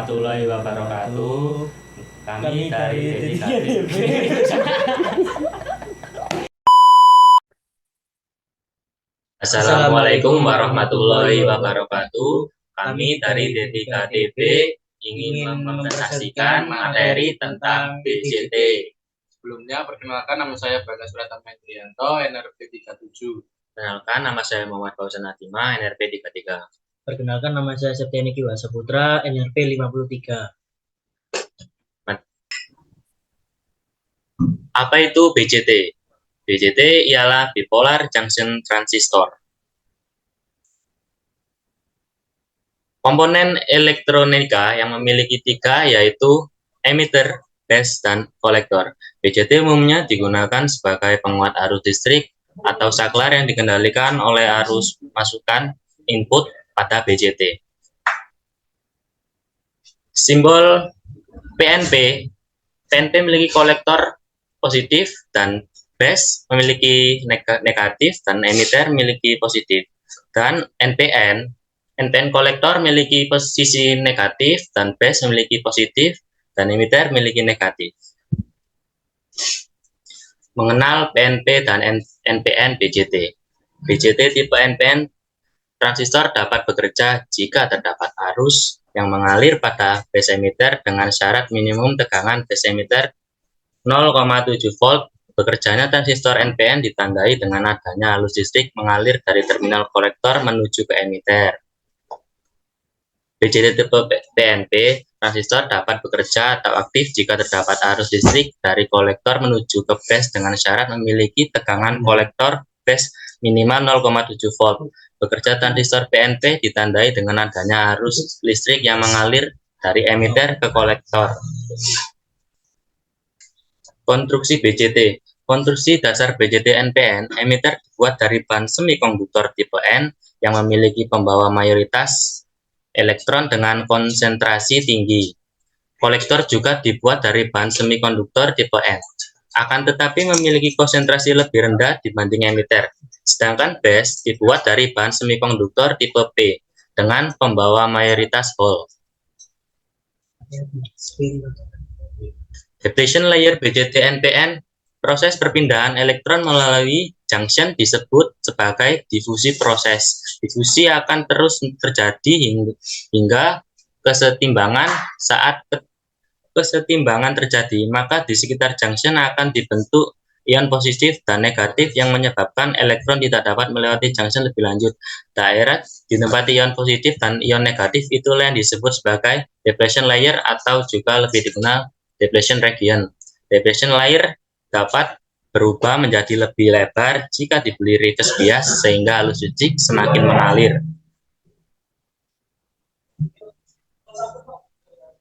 warahmatullahi wabarakatuh. Kami dari DKDB. Assalamualaikum warahmatullahi wabarakatuh. Kami dari DKDB ingin mempresentasikan materi tentang BJT. Sebelumnya, perkenalkan nama saya Bagas Pratama Indrianto, NRP 37. Perkenalkan nama saya Muhammad Fauzan Atima, NRP 33. Perkenalkan nama saya Septiani Kiwa Saputra, NRP 53. Apa itu BJT? BJT ialah bipolar junction transistor. Komponen elektronika yang memiliki tiga yaitu emitter, base, dan kolektor. BJT umumnya digunakan sebagai penguat arus listrik atau saklar yang dikendalikan oleh arus masukan input pada BJT. Simbol PNP. PNP memiliki kolektor positif dan base memiliki negatif dan emitter memiliki positif. Dan NPN kolektor memiliki posisi negatif dan base memiliki positif dan emitter memiliki negatif. Mengenal PNP dan NPN BJT. BJT tipe NPN transistor dapat bekerja jika terdapat arus yang mengalir pada base emitter dengan syarat minimum tegangan base emitter 0,7 volt. Bekerjanya transistor NPN ditandai dengan adanya arus listrik mengalir dari terminal kolektor menuju ke emitter. BJT tipe PNP transistor dapat bekerja atau aktif jika terdapat arus listrik dari kolektor menuju ke base dengan syarat memiliki tegangan kolektor base minimal 0,7 volt. Bekerja transistor PNP ditandai dengan adanya arus listrik yang mengalir dari emitter ke kolektor. Konstruksi BJT. Konstruksi dasar BJT NPN, emitter dibuat dari bahan semikonduktor tipe N yang memiliki pembawa mayoritas elektron dengan konsentrasi tinggi. Kolektor juga dibuat dari bahan semikonduktor tipe N, akan tetapi memiliki konsentrasi lebih rendah dibanding emitter. Sedangkan base dibuat dari bahan semikonduktor tipe P dengan pembawa mayoritas Hall. Depletion layer BJT NPN. Proses perpindahan elektron melalui junction disebut sebagai difusi proses. Difusi akan terus terjadi hingga kesetimbangan. Saat kesetimbangan terjadi, maka di sekitar junction akan dibentuk ion positif dan negatif yang menyebabkan elektron tidak dapat melewati junction lebih lanjut. Daerah di tempat ion positif dan ion negatif itulah yang disebut sebagai depletion layer atau juga lebih dikenal depletion region. Depletion layer dapat berubah menjadi lebih lebar jika diberi reverse bias sehingga arus listrik semakin mengalir.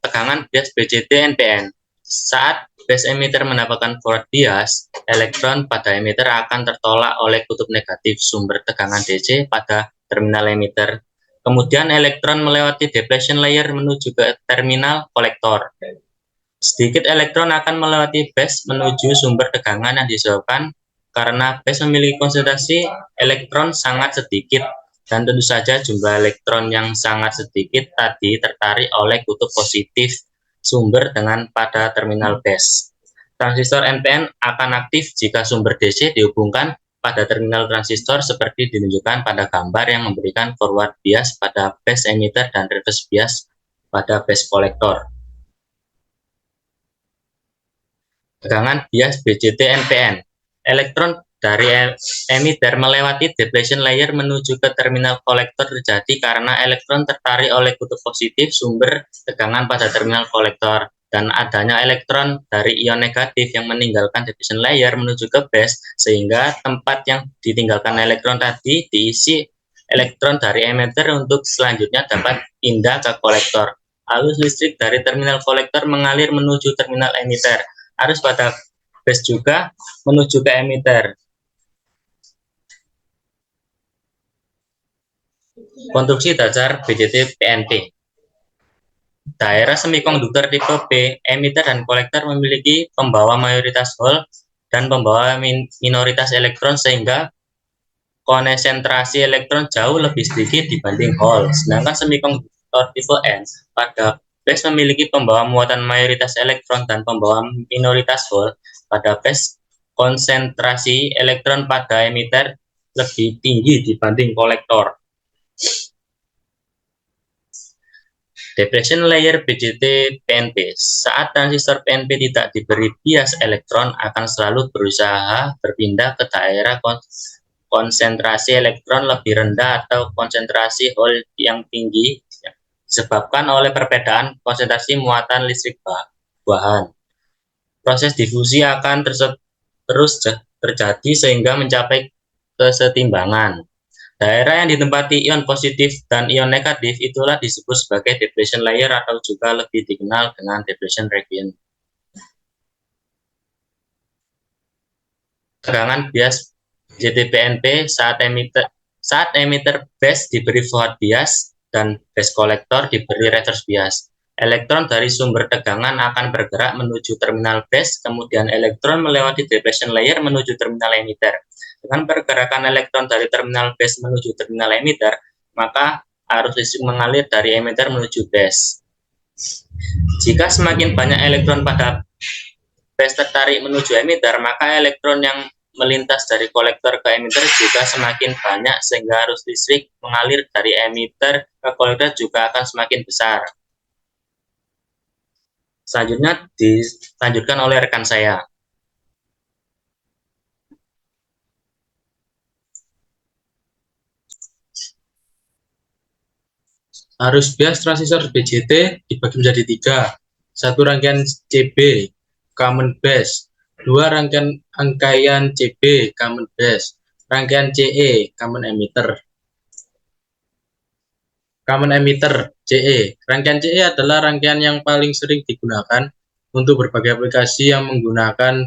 Tegangan bias BJT NPN. Saat base emitter mendapatkan forward bias, elektron pada emitter akan tertolak oleh kutub negatif sumber tegangan DC pada terminal emitter. Kemudian elektron melewati depletion layer menuju ke terminal kolektor. Sedikit elektron akan melewati base menuju sumber tegangan yang disebabkan karena base memiliki konsentrasi elektron sangat sedikit dan tentu saja jumlah elektron yang sangat sedikit tadi tertarik oleh kutub positif sumber dengan pada terminal base. Transistor NPN akan aktif jika sumber DC dihubungkan pada terminal transistor seperti ditunjukkan pada gambar yang memberikan forward bias pada base emitter dan reverse bias pada base kolektor. Tegangan bias BJT NPN. Elektron dari emitter melewati depletion layer menuju ke terminal kolektor terjadi karena elektron tertarik oleh kutub positif sumber tegangan pada terminal kolektor dan adanya elektron dari ion negatif yang meninggalkan depletion layer menuju ke base sehingga tempat yang ditinggalkan elektron tadi diisi elektron dari emitter untuk selanjutnya dapat pindah ke kolektor. Arus listrik dari terminal kolektor mengalir menuju terminal emitter. Arus pada base juga menuju ke emitter. Konstruksi dasar BJT PNP. Daerah semikonduktor tipe B, emitter dan kolektor memiliki pembawa mayoritas Hall dan pembawa minoritas elektron sehingga konsentrasi elektron jauh lebih sedikit dibanding Hall. Sedangkan semikonduktor tipe N pada base memiliki pembawa muatan mayoritas elektron dan pembawa minoritas hole. Pada base, konsentrasi elektron pada emiter lebih tinggi dibanding kolektor. Depletion layer BJT PNP. Saat transistor PNP tidak diberi bias elektron, akan selalu berusaha berpindah ke daerah konsentrasi elektron lebih rendah atau konsentrasi hole yang tinggi, disebabkan oleh perbedaan konsentrasi muatan listrik bahan. Proses difusi akan terus terjadi sehingga mencapai kesetimbangan. Daerah yang ditempati ion positif dan ion negatif itulah disebut sebagai depletion layer atau juga lebih dikenal dengan depletion region. Tegangan bias JTPNP saat emitter base diberi forward bias dan base kolektor diberi reverse bias. Elektron dari sumber tegangan akan bergerak menuju terminal base, kemudian elektron melewati depletion layer menuju terminal emitter. Dengan pergerakan elektron dari terminal base menuju terminal emitter, maka arus listrik mengalir dari emitter menuju base. Jika semakin banyak elektron pada base tertarik menuju emitter, maka elektron yang melintas dari kolektor ke emitter juga semakin banyak, sehingga arus listrik mengalir dari emitter ke kolektor juga akan semakin besar. Selanjutnya dilanjutkan oleh rekan saya. Arus bias transistor BJT dibagi menjadi 3. 1 rangkaian CB, common base. 2 rangkaian CB, common base. Rangkaian CE, common emitter. Common emitter, CE. Rangkaian CE adalah rangkaian yang paling sering digunakan untuk berbagai aplikasi yang menggunakan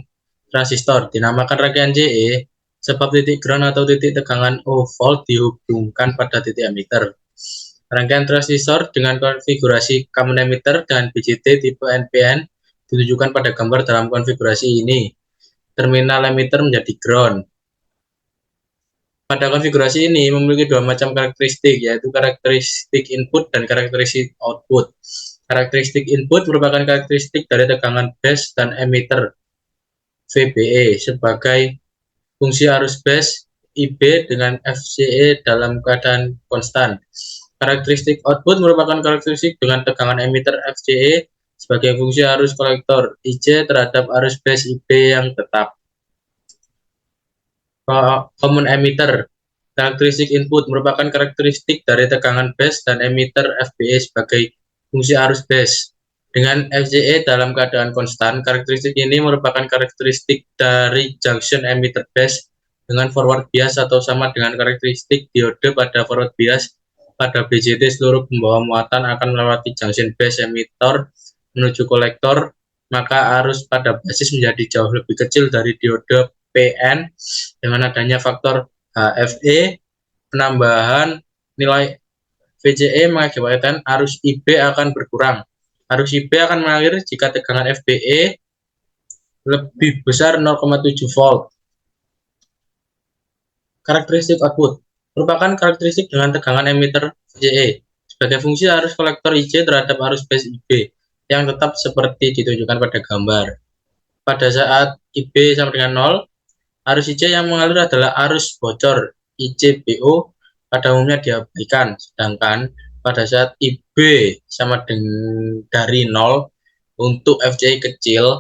transistor. Dinamakan rangkaian CE sebab titik ground atau titik tegangan O volt dihubungkan pada titik emitter. Rangkaian transistor dengan konfigurasi common emitter dan BJT tipe NPN ditunjukkan pada gambar dalam konfigurasi ini. Terminal emitter menjadi ground. Pada konfigurasi ini memiliki 2 macam karakteristik, yaitu karakteristik input dan karakteristik output. Karakteristik input merupakan karakteristik dari tegangan base dan emitter VBE sebagai fungsi arus base IB dengan FCE dalam keadaan konstan. Karakteristik output merupakan karakteristik dengan tegangan emitter FCE sebagai fungsi arus kolektor IC terhadap arus base IB yang tetap. Common emitter. Karakteristik input merupakan karakteristik dari tegangan base dan emitter FBE sebagai fungsi arus base dengan FCE dalam keadaan konstan. Karakteristik ini merupakan karakteristik dari junction emitter base dengan forward bias atau sama dengan karakteristik diode pada forward bias. Pada BJT seluruh pembawa muatan akan melewati junction base emitter menuju kolektor, maka arus pada basis menjadi jauh lebih kecil dari diode PN. Dengan adanya faktor HFE, penambahan nilai VCE mengakibatkan arus IB akan berkurang. Arus IB akan mengalir jika tegangan FBE lebih besar 0,7 volt. Karakteristik output merupakan karakteristik dengan tegangan emitter VCE sebagai fungsi arus kolektor IC terhadap arus base IB yang tetap seperti ditunjukkan pada gambar. Pada saat IB sama dengan 0, arus IC yang mengalir adalah arus bocor ICBO, pada umumnya diabaikan, sedangkan pada saat IB sama dengan dari 0 untuk FCE kecil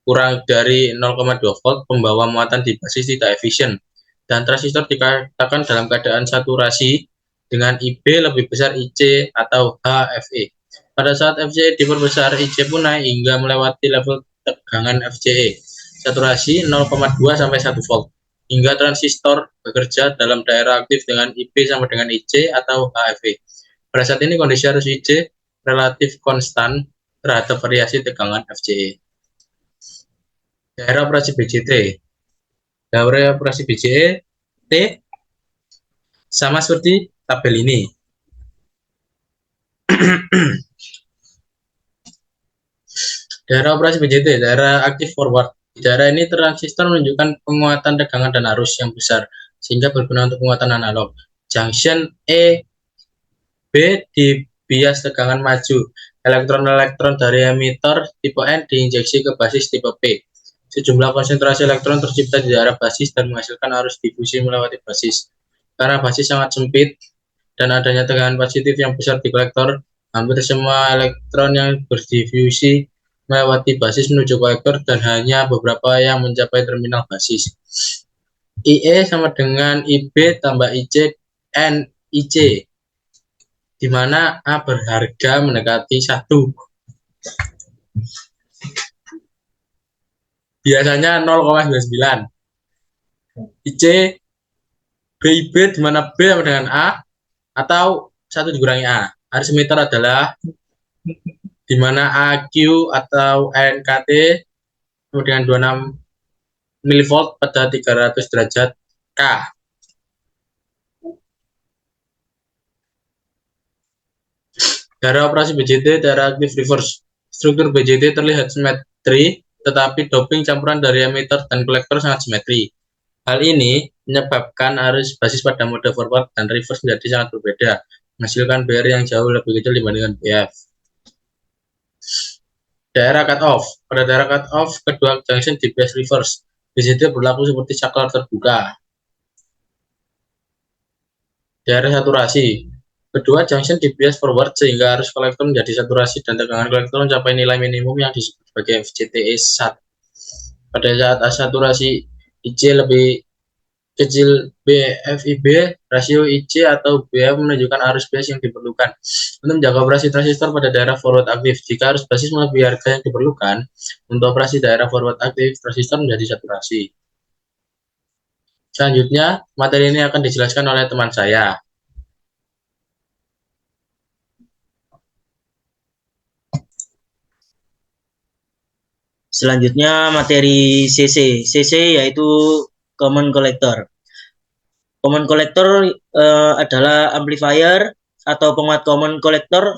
kurang dari 0,2 volt, pembawa muatan di basis tidak efisien dan transistor dikatakan dalam keadaan saturasi dengan IB lebih besar IC atau HFE. Pada saat FCE diperbesar, IC pun naik hingga melewati level tegangan FCE saturasi 0,2 sampai 1 volt hingga transistor bekerja dalam daerah aktif dengan IB sama dengan IC atau HFE. Pada saat ini kondisi arus IC relatif konstan terhadap variasi tegangan FCE. Daerah operasi BJT. Daerah operasi BJT sama seperti tabel ini. Daerah operasi BJT, daerah aktif forward. Di daerah ini transistor menunjukkan penguatan tegangan dan arus yang besar sehingga berguna untuk penguatan analog. Junction E B di bias tegangan maju. Elektron-elektron dari emitter tipe N diinjeksi ke basis tipe P. Sejumlah konsentrasi elektron tercipta di daerah basis dan menghasilkan arus difusi melewati basis. Karena basis sangat sempit dan adanya tegangan positif yang besar di kolektor, hampir semua elektron yang berdifusi melewati basis menuju kolektor dan hanya beberapa yang mencapai terminal basis. IE sama dengan IB tambah IC N IC, di mana A berharga mendekati 1. Biasanya 0,99. IC BIB di mana B sama dengan A atau 1 dikurangi A. Arus emitter adalah di mana AQ atau NKT sama dengan 26 mV pada 300 derajat K. Daerah operasi BJT, daerah aktif reverse. Struktur BJT terlihat simetri, tetapi doping campuran dari emitter dan kolektor sangat simetri. Hal ini menyebabkan arus basis pada mode forward dan reverse menjadi sangat berbeda, menghasilkan BR yang jauh lebih kecil dibandingkan BF. Daerah cut-off. Pada daerah cut-off, kedua junction di bias reverse. BJT berlaku seperti saklar terbuka. Daerah saturasi. Kedua junction di bias forward sehingga arus kolektor menjadi saturasi dan tegangan kolektor mencapai nilai minimum yang disebut sebagai FCTE SAT. Pada saat saturasi IC lebih kecil BFIB, rasio IC atau BF menunjukkan arus bias yang diperlukan untuk menjaga operasi transistor pada daerah forward aktif. Jika arus basis melebihi harga yang diperlukan untuk operasi daerah forward aktif, transistor menjadi saturasi. Selanjutnya, materi ini akan dijelaskan oleh teman saya. Selanjutnya materi CC. CC yaitu Common Collector. Common Collector adalah amplifier atau penguat Common Collector,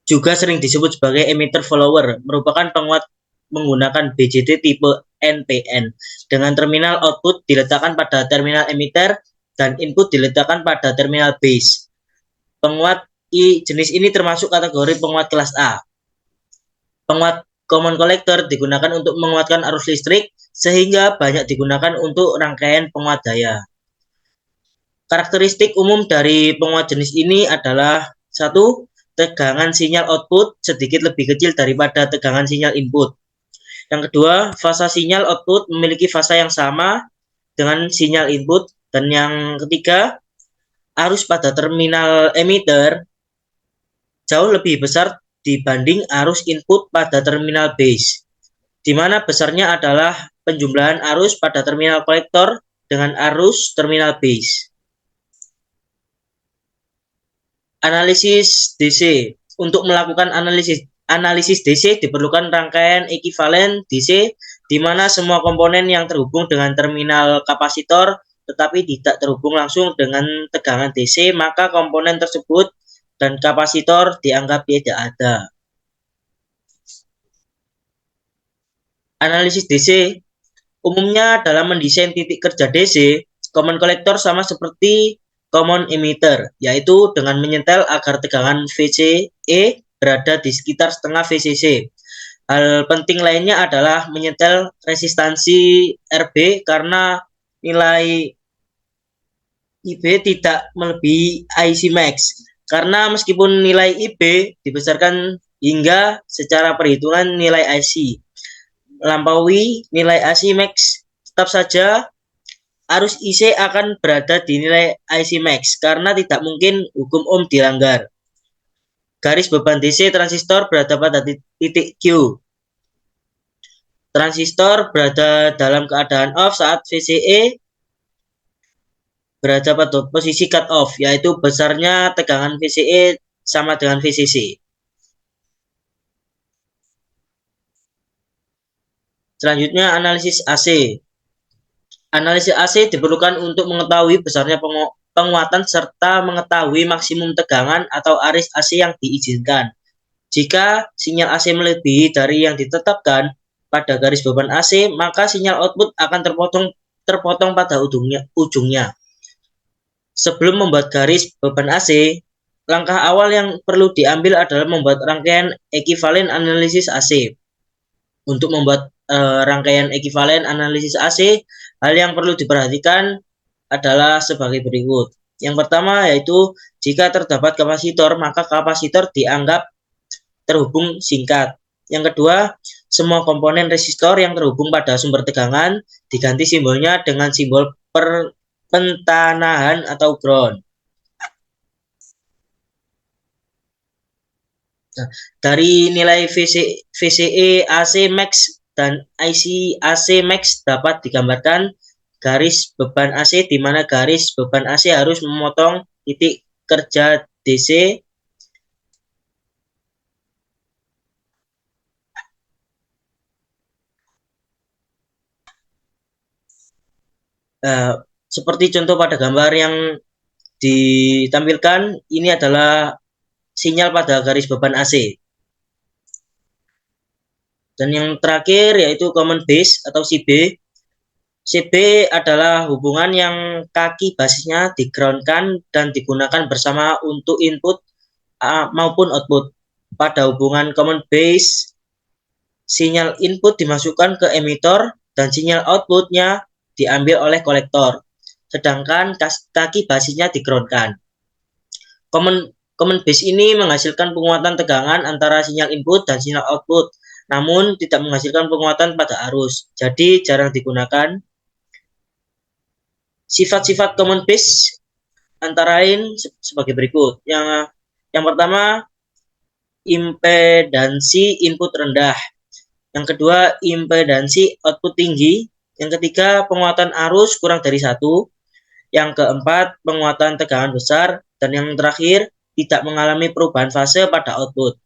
juga sering disebut sebagai emitter follower, merupakan penguat menggunakan BJT tipe NPN dengan terminal output diletakkan pada terminal emitter dan input diletakkan pada terminal base. Penguat jenis ini termasuk kategori penguat kelas A. Penguat Common Collector digunakan untuk menguatkan arus listrik sehingga banyak digunakan untuk rangkaian penguat daya. Karakteristik umum dari penguat jenis ini adalah 1. Tegangan sinyal output sedikit lebih kecil daripada tegangan sinyal input. Yang kedua, fasa sinyal output memiliki fasa yang sama dengan sinyal input. Dan yang ketiga, arus pada terminal emitter jauh lebih besar dibanding arus input pada terminal base, di mana besarnya adalah penjumlahan arus pada terminal kolektor dengan arus terminal base. Analisis DC. Untuk melakukan analisis DC diperlukan rangkaian ekuivalen DC, di mana semua komponen yang terhubung dengan terminal kapasitor tetapi tidak terhubung langsung dengan tegangan DC, maka komponen tersebut dan kapasitor dianggap tidak ada. Analisis DC umumnya dalam mendesain titik kerja DC, Common Collector sama seperti Common Emitter, yaitu dengan menyetel agar tegangan VCE berada di sekitar setengah VCC. Hal penting lainnya adalah menyetel resistansi RB karena nilai IB tidak melebihi IC max. Karena meskipun nilai IB dibesarkan hingga secara perhitungan nilai IC melampaui nilai IC max, tetap saja arus IC akan berada di nilai IC max karena tidak mungkin hukum Ohm dilanggar. Garis beban DC transistor berada pada titik Q. Transistor berada dalam keadaan off saat VCE berada pada posisi cut off, yaitu besarnya tegangan VCE sama dengan VCC. Selanjutnya analisis AC. Analisis AC diperlukan untuk mengetahui besarnya penguatan serta mengetahui maksimum tegangan atau arus AC yang diizinkan. Jika sinyal AC melebihi dari yang ditetapkan pada garis beban AC, maka sinyal output akan terpotong pada ujungnya. Sebelum membuat garis beban AC, langkah awal yang perlu diambil adalah membuat rangkaian ekivalen analisis AC. Untuk membuat rangkaian ekivalen analisis AC, hal yang perlu diperhatikan adalah sebagai berikut. Yang pertama yaitu jika terdapat kapasitor, maka kapasitor dianggap terhubung singkat. Yang kedua, semua komponen resistor yang terhubung pada sumber tegangan diganti simbolnya dengan simbol pentanahan atau ground. Nah, dari nilai VCE AC max dan IC AC max dapat digambarkan garis beban AC, di mana garis beban AC harus memotong titik kerja DC seperti contoh pada gambar yang ditampilkan, ini adalah sinyal pada garis beban AC. Dan yang terakhir yaitu common base atau CB. CB adalah hubungan yang kaki basisnya di-groundkan dan digunakan bersama untuk input maupun output. Pada hubungan common base, sinyal input dimasukkan ke emitor dan sinyal outputnya diambil oleh kolektor, sedangkan kaki basisnya di-groundkan. Common base ini menghasilkan penguatan tegangan antara sinyal input dan sinyal output, namun tidak menghasilkan penguatan pada arus, jadi jarang digunakan. Sifat-sifat common base antara lain sebagai berikut. Yang pertama, impedansi input rendah. Yang kedua, impedansi output tinggi. Yang ketiga, penguatan arus kurang dari 1. Yang keempat, penguatan tegangan besar. Dan yang terakhir, tidak mengalami perubahan fase pada output.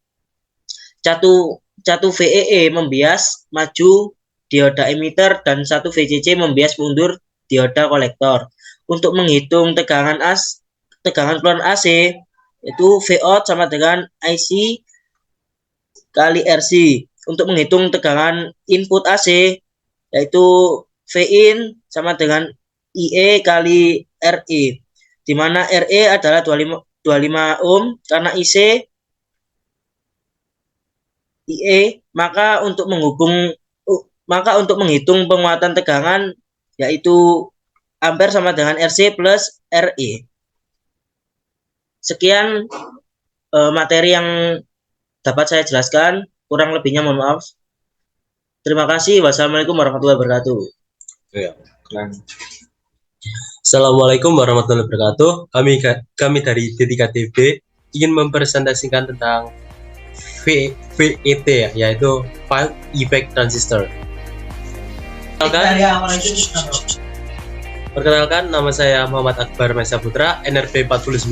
Satu VEE membias maju dioda emitter dan satu VCC membias mundur dioda kolektor. Untuk menghitung tegangan keluaran AC, itu Vout sama dengan IC kali RC. Untuk menghitung tegangan input AC, yaitu Vin sama dengan IE kali RE, di mana RE adalah 25 ohm karena IE, maka untuk menghitung penguatan tegangan yaitu ampere sama dengan RC plus RE. Sekian materi yang dapat saya jelaskan, kurang lebihnya mohon maaf. Terima kasih. Wassalamualaikum warahmatullahi wabarakatuh. Assalamualaikum warahmatullahi wabarakatuh. Kami dari D3TB ingin mempresentasikan tentang VET, yaitu Field Effect Transistor. Perkenalkan, nama saya Muhammad Akbar Mesa Putra, NRP 49.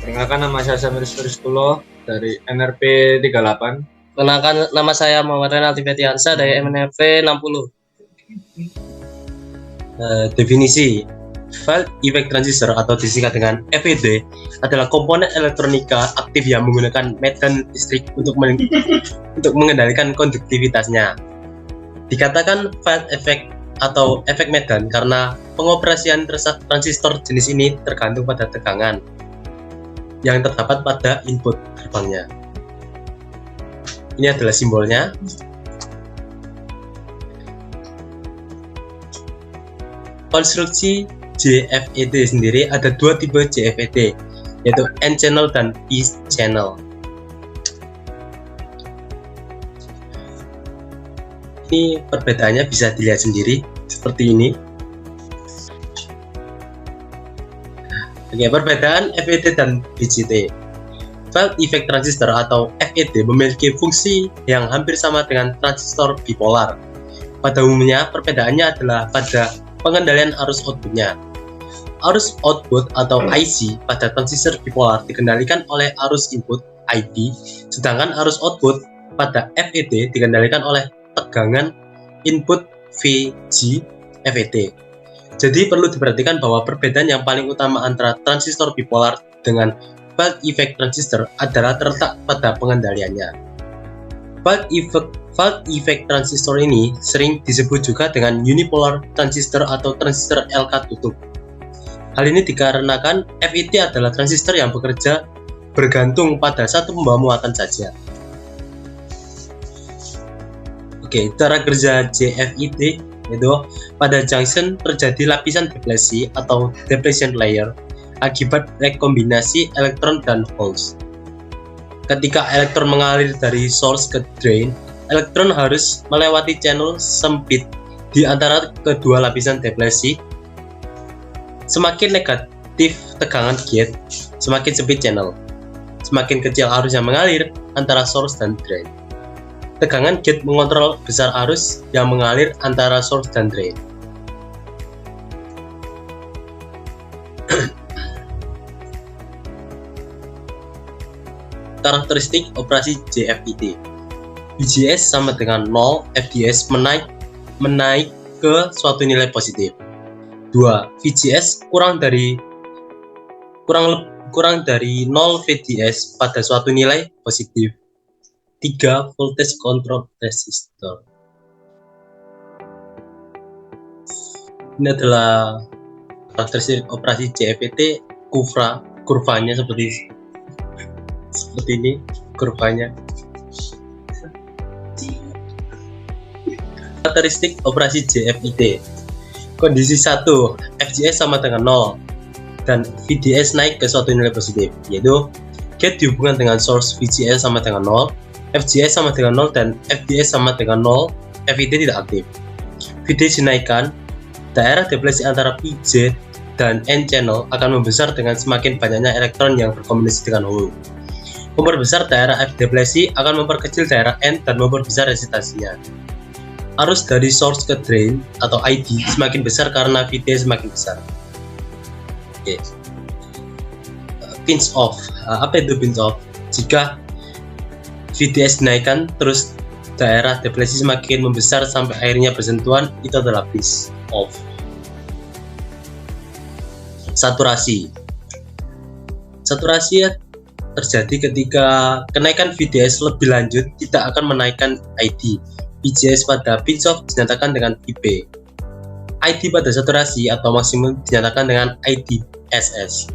Perkenalkan, nama saya Samir Suriskulo dari NRP 38. Perkenalkan, nama saya Muhammad Renaldi Fetiansa dari NRP 60. Definisi Field Effect Transistor atau disingkat dengan FET adalah komponen elektronika aktif yang menggunakan medan listrik untuk mengendalikan konduktivitasnya. Dikatakan field effect atau efek medan karena pengoperasian transistor jenis ini tergantung pada tegangan yang terdapat pada input gerbangnya. Ini adalah simbolnya. Konstruksi JFET sendiri ada dua tipe JFET, yaitu N-channel dan P-channel. Ini perbedaannya bisa dilihat sendiri seperti ini. Oke, perbedaan FET dan BJT. Field Effect Transistor atau FET memiliki fungsi yang hampir sama dengan transistor bipolar. Pada umumnya, perbedaannya adalah pada pengendalian arus outputnya. Arus output atau IC pada transistor bipolar dikendalikan oleh arus input ID, sedangkan arus output pada FET dikendalikan oleh tegangan input VG FET. Jadi perlu diperhatikan bahwa perbedaan yang paling utama antara transistor bipolar dengan Field Effect Transistor adalah terletak pada pengendaliannya. Field Effect Transistor ini sering disebut juga dengan unipolar transistor atau transistor LK tutup. Hal ini dikarenakan FET adalah transistor yang bekerja bergantung pada satu pembawa muatan saja. Oke, cara kerja JFET itu pada junction terjadi lapisan deplesi atau depletion layer akibat rekombinasi elektron dan holes. Ketika elektron mengalir dari source ke drain, elektron harus melewati channel sempit di antara kedua lapisan deplesi. Semakin negatif tegangan gate, semakin sempit channel. Semakin kecil arus yang mengalir antara source dan drain. Tegangan gate mengontrol besar arus yang mengalir antara source dan drain. Karakteristik operasi JFET. VGS sama dengan 0, FDS menaik ke suatu nilai positif. 2. VGS kurang dari 0 VDS pada suatu nilai positif. 3. Voltage control resistor. Ini adalah karakteristik operasi JFET. Kurvanya seperti ini kurvanya. Karakteristik operasi JFET. Kondisi 1, FGS sama dengan 0 dan VDS naik ke suatu nilai positif, yaitu gate dihubungkan dengan source VGS sama dengan 0, FGS sama dengan 0 dan FDS sama dengan 0, FET tidak aktif. VDS dinaikkan, daerah deplesi antara PJ dan N channel akan membesar dengan semakin banyaknya elektron yang berkombinasi dengan hole. Memperbesar daerah F deplesi akan memperkecil daerah N dan memperbesar resistansinya. Arus dari source ke drain atau ID semakin besar karena VDS semakin besar. Oke. Pinch off. Apa itu pinch off? Jika VDS dinaikkan terus daerah deplesi semakin membesar sampai akhirnya bersentuhan, itu adalah pinch off. Saturasi terjadi ketika kenaikan VDS lebih lanjut tidak akan menaikkan ID. VGS pada pinch off dinyatakan dengan IP. ID pada saturasi atau maksimum dinyatakan dengan IDSS.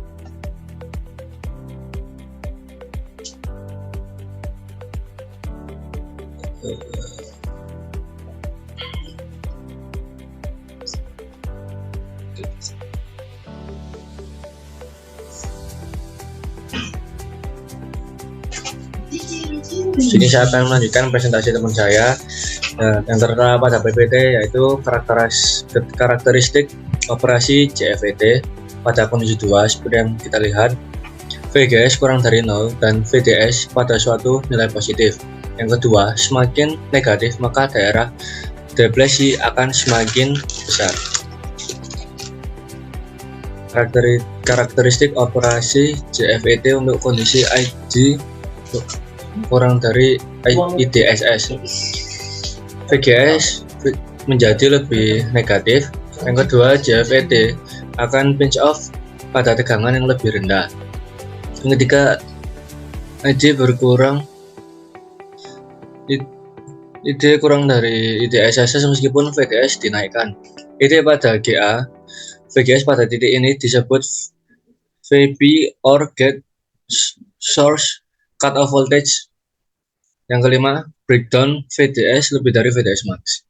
Sini saya akan melanjutkan presentasi teman saya yang tertera pada PPT, yaitu karakteristik operasi JFET pada kondisi 2 seperti yang kita lihat. VGS kurang dari 0 dan VDS pada suatu nilai positif. Yang kedua, semakin negatif maka daerah deplesi akan semakin besar. Karakteristik operasi JFET untuk kondisi ID kurang dari IDSS. VGS menjadi lebih negatif. Yang kedua, JFET akan pinch off pada tegangan yang lebih rendah. Yang ketiga, ID berkurang. ID kurang dari IDSS meskipun VDS dinaikkan. ID pada GA, VGS pada titik ini disebut VB or gate source cut off voltage. Yang kelima, breakdown VDS lebih dari VDS max.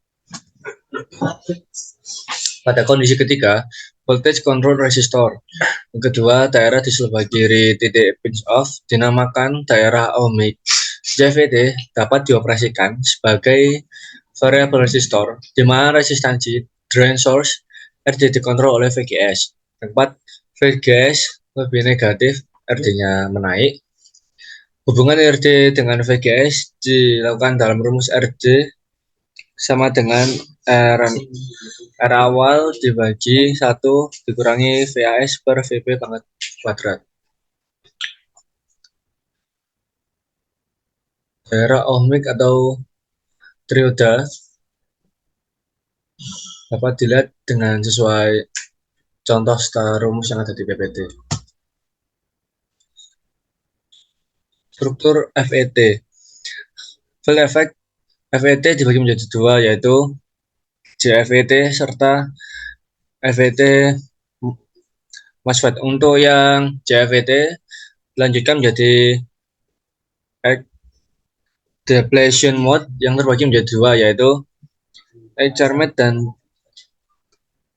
Pada kondisi ketiga, voltage control resistor. Yang kedua, daerah di sebelah kiri titik pinch off dinamakan daerah ohmic. JFET dapat dioperasikan sebagai variable resistor, di mana resistansi drain source RD dikontrol oleh VGS. Yang keempat, VGS lebih negatif, RD-nya menaik. Hubungan RD dengan VGS dilakukan dalam rumus RD sama dengan R awal dibagi 1 dikurangi VAS per VP pangkat kuadrat. Daerah ohmic atau trioda dapat dilihat dengan sesuai contoh setelah rumus yang ada di PPT. Struktur FET. Field effect FET dibagi menjadi dua, yaitu JFET serta FET MOSFET. Untuk yang JFET, dilanjutkan menjadi depletion mode yang terbagi menjadi dua, yaitu H-channel dan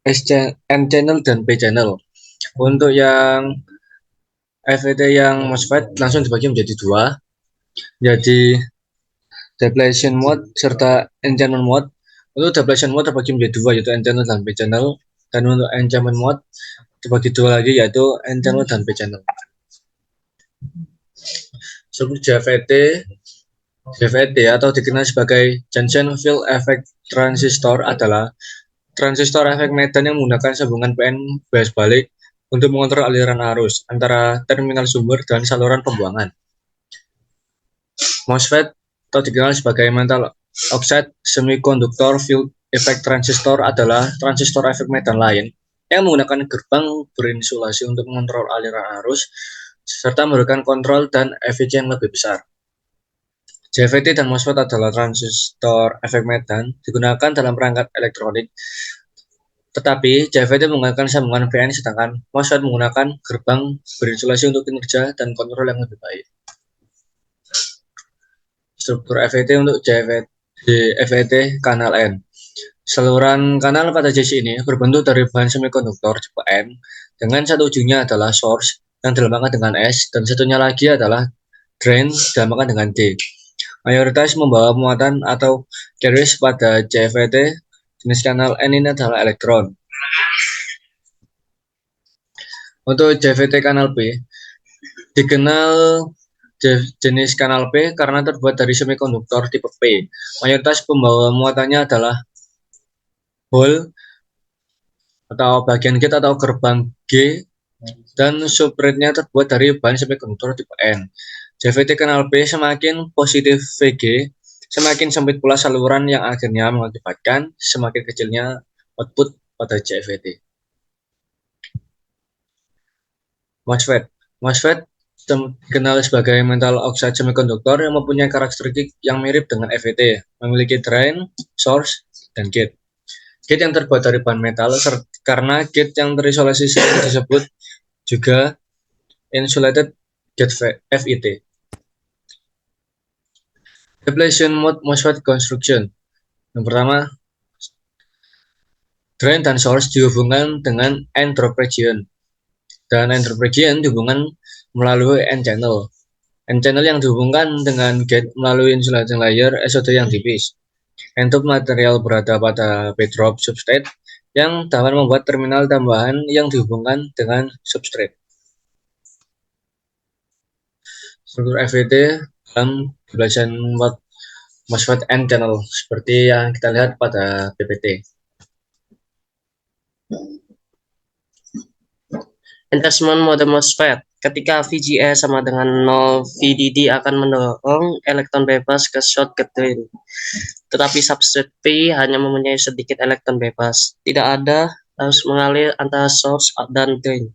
N-channel dan P-channel. Untuk yang FET yang MOSFET langsung dibagi menjadi dua, jadi depletion mode serta N-channel mode. Untuk depletion mode terbagi menjadi dua, yaitu N-channel dan P-channel, dan untuk N-channel mode dibagi dua lagi, yaitu N-channel dan P-channel. Struktur JFET atau dikenal sebagai Junction Field Effect Transistor adalah transistor efek medan yang menggunakan sambungan PN bias balik untuk mengontrol aliran arus antara terminal sumber dan saluran pembuangan. MOSFET atau dikenal sebagai metal oxide semiconductor field effect transistor adalah transistor efek medan lain yang menggunakan gerbang berinsulasi untuk mengontrol aliran arus serta memberikan kontrol dan efisien lebih besar. JFET dan MOSFET adalah transistor efek medan digunakan dalam perangkat elektronik, tetapi JFET menggunakan sambungan PN sedangkan MOSFET menggunakan gerbang berinsulasi untuk kinerja dan kontrol yang lebih baik. Struktur FET untuk FET kanal N. Saluran kanal pada jenis ini berbentuk dari bahan semikonduktor tipe N dengan satu ujungnya adalah source yang dilambangkan dengan S dan satunya lagi adalah drain dilambangkan dengan D. Mayoritas membawa muatan atau carriers pada JFET. Jenis kanal N ini adalah elektron. Untuk JFET kanal P, dikenal jenis kanal P karena terbuat dari semikonduktor tipe P. Mayoritas pembawa muatannya adalah hole atau bagian gate atau gerbang G, dan substrate-nya terbuat dari bahan semikonduktor tipe N. JFET kanal P semakin positif VG, semakin sempit pula saluran yang akhirnya mengakibatkan semakin kecilnya output pada JFET. MOSFET dikenal sebagai metal oxide semiconductor yang mempunyai karakteristik yang mirip dengan FET, memiliki drain, source, dan gate. Gate yang terbuat dari bahan metal karena gate yang terisolasi disebut juga insulated gate FET. Depletion mode MOSFET construction. Yang pertama, drain dan source dihubungkan dengan N-drop region, dan N-drop region dihubungkan melalui N-channel. N-channel yang dihubungkan dengan gate melalui insulating layer SOD yang tipis. N-drop material berada pada P-drop substrate yang dapat membuat terminal tambahan yang dihubungkan dengan substrate. Struktur FET dalam depletion mode MOSFET N-channel seperti yang kita lihat pada PPT. Enhancement mode MOSFET. Ketika VGS sama dengan 0, VDD akan mendorong elektron bebas ke short ke drain. Tetapi substrate P hanya mempunyai sedikit elektron bebas. Tidak ada harus mengalir antara source dan drain.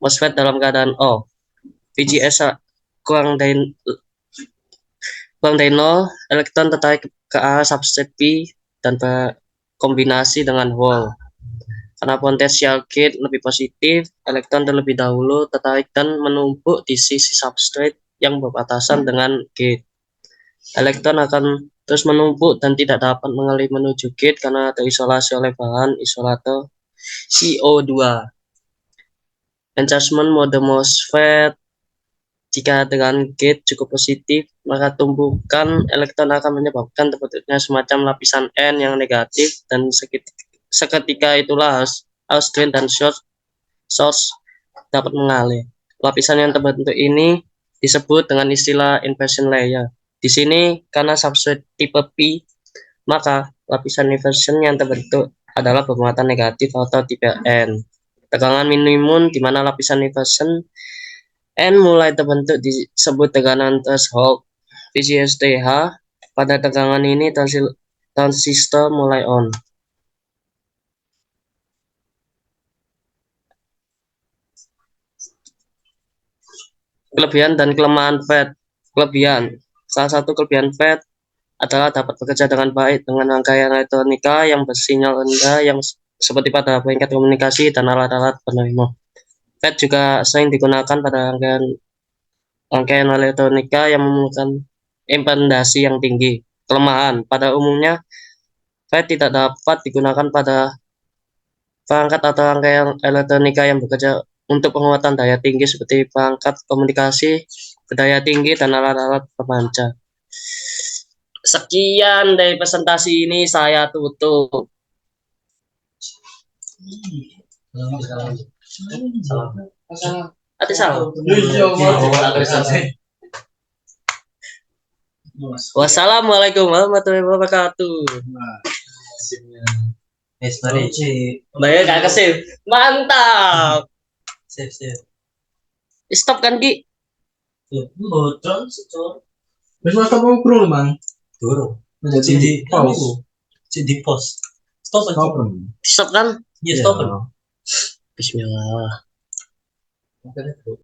MOSFET dalam keadaan O. VGS kurang dari 0, elektron tertarik ke arah substrate P dan berkombinasi dengan hole. Karena potensial gate lebih positif, elektron terlebih dahulu tertarik dan menumpuk di sisi substrate yang berbatasan dengan gate. Elektron akan terus menumpuk dan tidak dapat mengalir menuju gate karena terisolasi oleh bahan isolator CO2. Enhancement mode MOSFET. Jika dengan gate cukup positif, maka tumpukan elektron akan menyebabkan terbentuknya semacam lapisan N yang negatif, dan seketika itulah arus drain dan source dapat mengalir. Lapisan yang terbentuk ini disebut dengan istilah inversion layer. Di sini, karena substrate tipe P, maka lapisan inversion yang terbentuk adalah bermuatan negatif atau tipe N. Tegangan minimum di mana lapisan inversion N mulai terbentuk disebut tegangan threshold VGS-TH. Pada tegangan ini transistor mulai on. Kelebihan dan kelemahan FET. Kelebihan. Salah satu kelebihan FET adalah dapat bekerja dengan baik dengan rangkaian elektronika yang bersinyal rendah yang seperti pada perangkat komunikasi dan alat-alat penerima. FET juga sering digunakan pada rangkaian rangkaian elektronika yang memerlukan impedasi yang tinggi. Kelemahan, pada umumnya FET tidak dapat digunakan pada perangkat atau rangkaian elektronika yang bekerja untuk penguatan daya tinggi seperti perangkat komunikasi berdaya tinggi dan alat-alat pemancar. Sekian dari presentasi ini, saya tutup. Hati salam. Wassalamualaikum warahmatullahi wabarakatuh. Bayar gak kesip. Mantap. Sip. Stop kan Ki? Botron secor. Wis mas apa ngobrol, Mang? Durung. Jadi di pause. Di post. Stop. Stop kan? Ya stop. Bismillah.